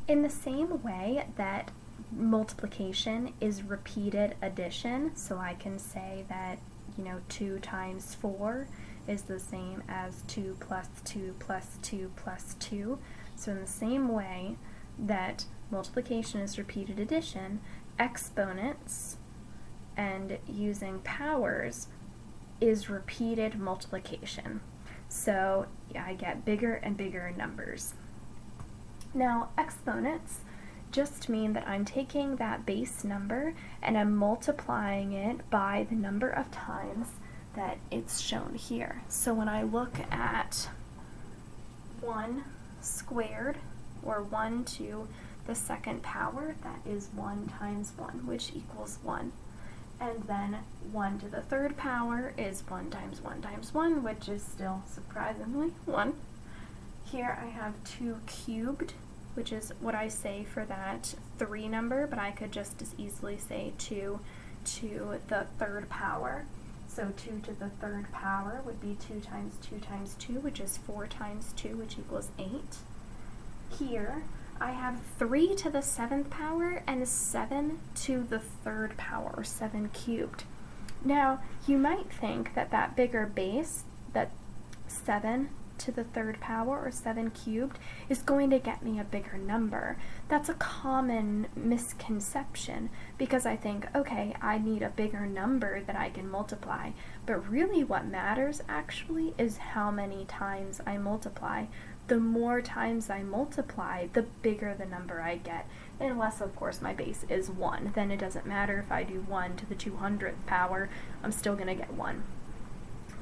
In the same way that multiplication is repeated addition, so I can say that 2 times 4 is the same as 2 plus 2 plus 2 plus 2. So in the same way that multiplication is repeated addition, exponents and using powers is repeated multiplication. So I get bigger and bigger numbers. Now, exponents just mean that I'm taking that base number and I'm multiplying it by the number of times that it's shown here. So when I look at 1 squared, or 1 to the second power, that is 1 times 1, which equals 1. And then 1 to the third power is 1 times 1 times 1, which is still surprisingly 1. Here I have 2 cubed, which is what I say for that 3 number, but I could just as easily say 2 to the third power. So 2 to the third power would be 2 times 2 times 2, which is 4 times 2, which equals 8. Here I have 3 to the 7th power and 7 to the third power, or 7 cubed. Now, you might think that that bigger base, that 7 to the third power, or 7 cubed, is going to get me a bigger number. That's a common misconception, because I think, okay, I need a bigger number that I can multiply. But really what matters actually is how many times I multiply. The more times I multiply, the bigger the number I get. Unless, of course, my base is 1. Then it doesn't matter if I do 1 to the 200th power, I'm still going to get 1.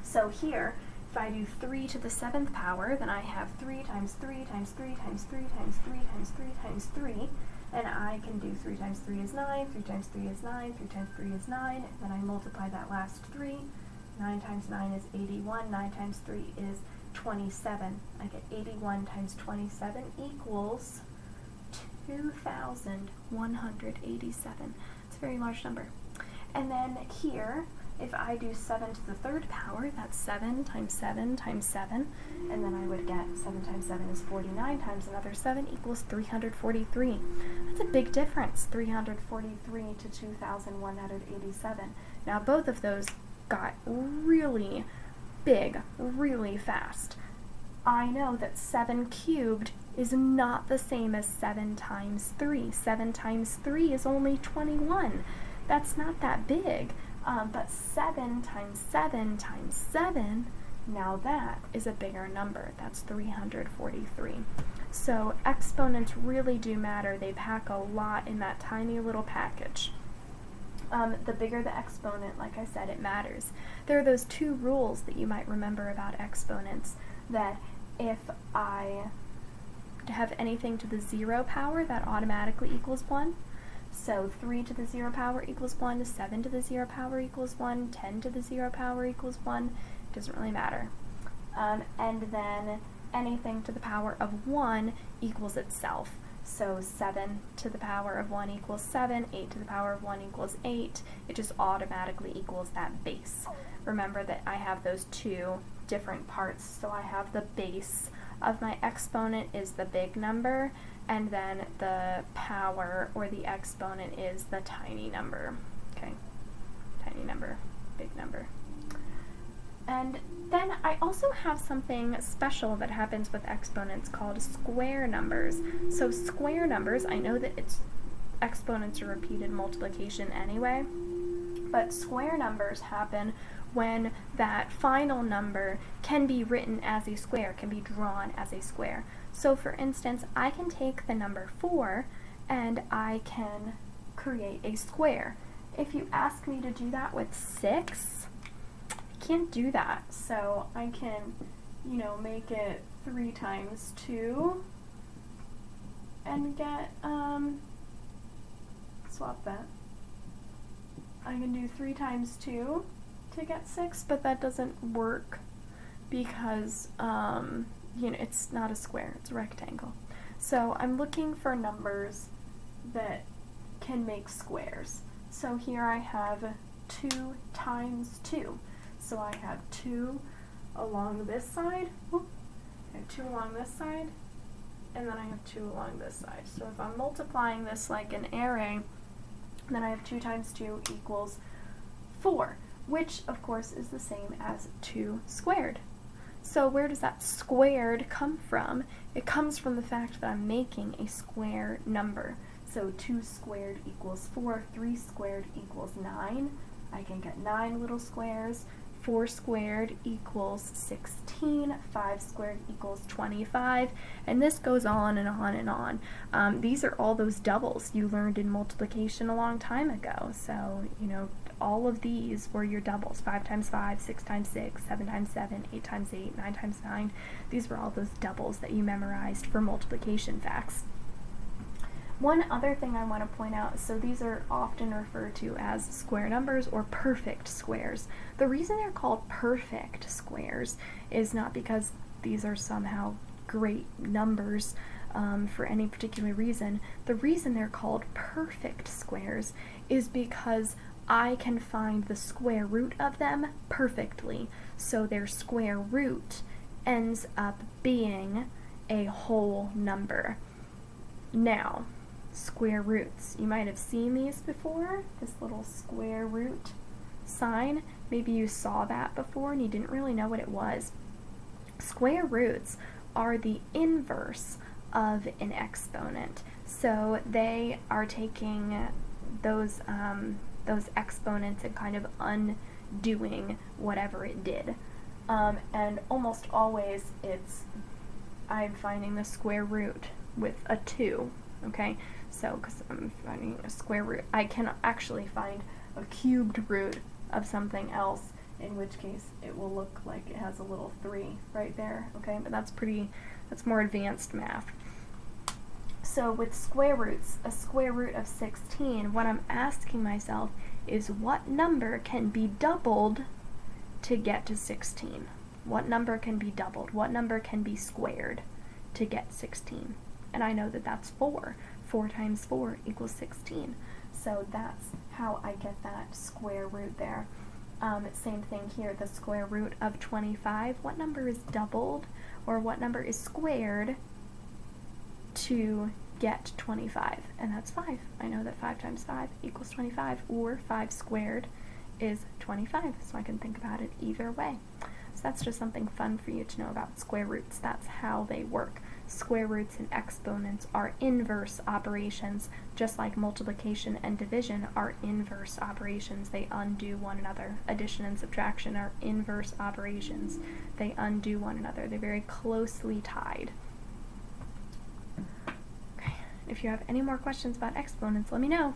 So here, if I do 3 to the 7th power, then I have 3 times 3 times 3 times 3 times 3 times 3 times 3, and I can do 3 times 3 is 9, 3 times 3 is 9, 3 times 3 is 9, then I multiply that last 3, 9 times 9 is 81, 9 times 3 is 27. I get 81 times 27 equals 2,187. It's a very large number. And then here, if I do 7 to the third power, that's 7 times 7 times 7, and then I would get 7 times 7 is 49 times another 7 equals 343. That's a big difference, 343 to 2,187. Now both of those got really big, really fast. I know that 7 cubed is not the same as 7 times 3. 7 times 3 is only 21. That's not that big. But 7 times 7 times 7, now that is a bigger number. That's 343. So exponents really do matter. They pack a lot in that tiny little package. The bigger the exponent, like I said, it matters. There are those 2 rules that you might remember about exponents, that if I have anything to the 0 power, that automatically equals 1. So 3 to the 0 power equals 1, 7 to the 0 power equals 1, 10 to the 0 power equals 1. It doesn't really matter. And then anything to the power of 1 equals itself. So 7 to the power of 1 equals 7, 8 to the power of 1 equals 8. It just automatically equals that base. Remember that I have those 2 different parts. So I have the base of my exponent is the big number, and then the power, or the exponent, is the tiny number. Okay, tiny number, big number. And then I also have something special that happens with exponents called square numbers. So square numbers, I know that exponents are repeated multiplication anyway, but square numbers happen when that final number can be written as a square, can be drawn as a square. So for instance, I can take the number 4 and I can create a square. If you ask me to do that with 6, I can't do that. So I can, make it 3 times 2 and get, swap that. I can do 3 times 2 to get 6, but that doesn't work because, it's not a square, it's a rectangle. So I'm looking for numbers that can make squares. So here I have 2 times 2. So I have 2 along this side. I have 2 along this side and then I have 2 along this side. So if I'm multiplying this like an array, then I have 2 times 2 equals 4, which of course is the same as 2 squared. So where does that squared come from? It comes from the fact that I'm making a square number. So 2 squared equals 4, 3 squared equals 9. I can get 9 little squares. 4 squared equals 16, 5 squared equals 25, and this goes on and on and on. These are all those doubles you learned in multiplication a long time ago. So, you know, all of these were your doubles. 5 times 5, 6 times 6, 7 times 7, 8 times 8, 9 times 9. These were all those doubles that you memorized for multiplication facts. One other thing I want to point out, so these are often referred to as square numbers or perfect squares. The reason they're called perfect squares is not because these are somehow great numbers for any particular reason. The reason they're called perfect squares is because I can find the square root of them perfectly. So their square root ends up being a whole number. Now, square roots. You might have seen these before, this little square root sign. Maybe you saw that before and you didn't really know what it was. Square roots are the inverse of an exponent. So they are taking those exponents and kind of undoing whatever it did. And almost always I'm finding the square root with a 2. Okay, so because I'm finding a square root, I can actually find a cubed root of something else, in which case it will look like it has a little 3 right there, okay, but that's more advanced math. So with square roots, a square root of 16, what I'm asking myself is what number can be doubled to get to 16? What number can be doubled? What number can be squared to get 16? And I know that that's 4. 4 times 4 equals 16. So that's how I get that square root there. Same thing here, the square root of 25. What number is doubled, or what number is squared to get 25? And that's 5. I know that 5 times 5 equals 25, or 5 squared is 25. So I can think about it either way. So that's just something fun for you to know about square roots. That's how they work. Square roots and exponents are inverse operations, just like multiplication and division are inverse operations. They undo one another. Addition and subtraction are inverse operations. They undo one another. They're very closely tied. Okay. If you have any more questions about exponents, let me know.